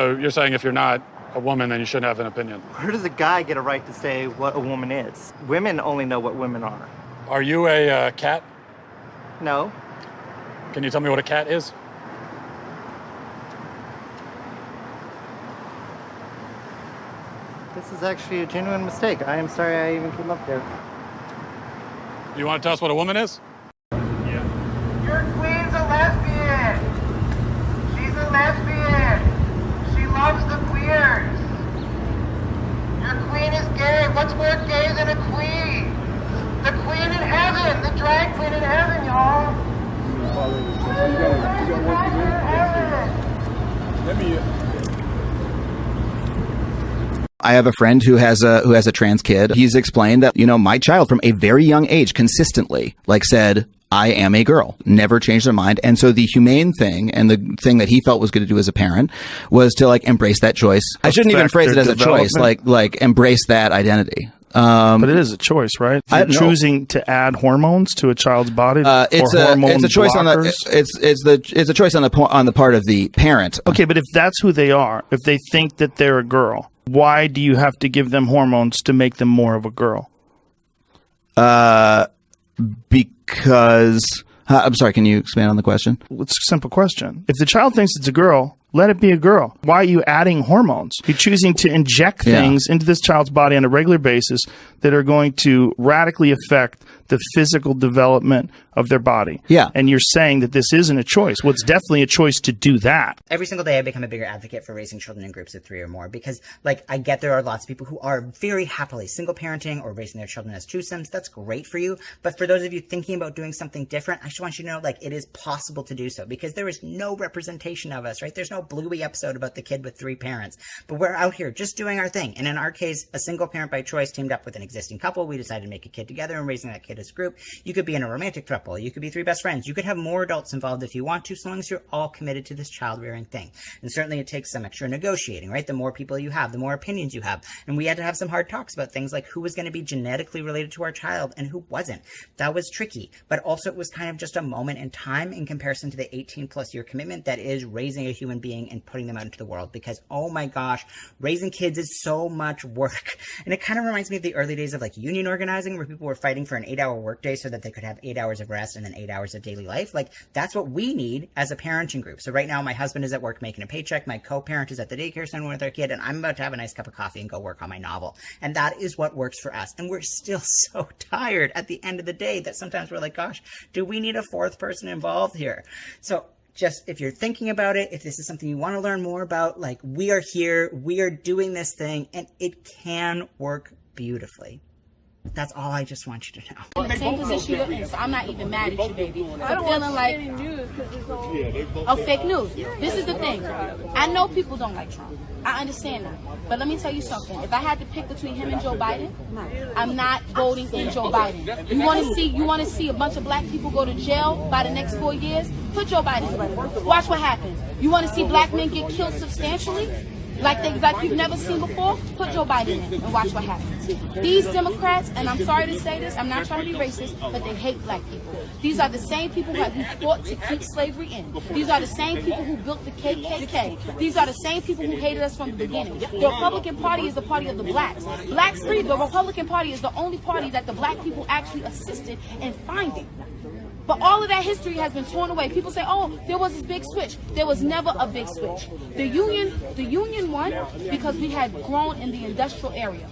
So you're saying if you're not a woman, then you shouldn't have an opinion. Where does a guy get a right to say what a woman is? Women only know what women are. Are you a cat? No. Can you tell me what a cat is? This is actually a genuine mistake. I am sorry I even came up there. You want to tell us what a woman is? Your queen's a lesbian. She's a lesbian. She loves the queers. Your queen is gay. What's more gay than a queen? The queen in heaven. The drag queen in heaven, y'all. I have a friend who has a trans kid. He's explained that, my child from a very young age consistently said, I am a girl, never changed their mind. And so the humane thing and the thing that he felt was going to do as a parent was to embrace that choice. I shouldn't even phrase it as a choice, like embrace that identity. But it is a choice, right? You're choosing to add hormones to a child's body. It's a choice blockers. It's a choice on the part of the parent. Okay, but if that's who they are, if they think that they're a girl, why do you have to give them hormones to make them more of a girl? Because I'm sorry, can you expand on the question? It's a simple question. If the child thinks it's a girl, let it be a girl. Why are you adding hormones? You're choosing to inject things into this child's body on a regular basis that are going to radically affect the physical development of their body. Yeah. And you're saying that this isn't a choice. Well, it's definitely a choice to do that. Every single day I become a bigger advocate for raising children in groups of 3 or more because, I get there are lots of people who are very happily single parenting or raising their children as twosomes. That's great for you. But for those of you thinking about doing something different, I just want you to know, it is possible to do so because there is no representation of us, right? There's no Bluey episode about the kid with 3 parents. But we're out here just doing our thing. And in our case, a single parent by choice teamed up with an existing couple. We decided to make a kid together and raising that kid as a group. You could be in a romantic throuple. You could be 3 best friends. You could have more adults involved if you want to, so long as you're all committed to this child-rearing thing. And certainly it takes some extra negotiating, right? The more people you have, the more opinions you have. And we had to have some hard talks about things like who was going to be genetically related to our child and who wasn't. That was tricky. But also it was kind of just a moment in time in comparison to the 18-plus year commitment that is raising a human being and putting them out into the world. Because, oh my gosh, raising kids is so much work. And it kind of reminds me of the early days of union organizing where people were fighting for an 8-hour workday so that they could have 8 hours of rest and then 8 hours of daily life. That's what we need as a parenting group. So right now my husband is at work making a paycheck. My co-parent is at the daycare center with our kid, and I'm about to have a nice cup of coffee and go work on my novel. And that is what works for us. And we're still so tired at the end of the day that sometimes we're like, gosh, do we need a 4th person involved here? So just if you're thinking about it, if this is something you want to learn more about, we are here, we are doing this thing, and it can work beautifully. That's all I just want you to know. The same position you're in, so I'm not even mad at you, baby. But feeling like fake news. This is the thing. I know people don't like Trump. I understand that. But let me tell you something. If I had to pick between him and Joe Biden, I'm not voting in Joe Biden. You want to see a bunch of black people go to jail by the next 4 years? Put Joe Biden in. Watch what happens. You want to see black men get killed substantially? Like you've never seen before, put Joe Biden in and watch what happens. These Democrats, and I'm sorry to say this, I'm not trying to be racist, but they hate black people. These are the same people who fought to keep slavery in. These are the same people who built the KKK. These are the same people who hated us from the beginning. The Republican Party is the party of the blacks. Blacks free, the Republican Party is the only party that the black people actually assisted in finding. But all of that history has been torn away. People say, oh, there was this big switch. There was never a big switch. The union won because we had grown in the industrial area.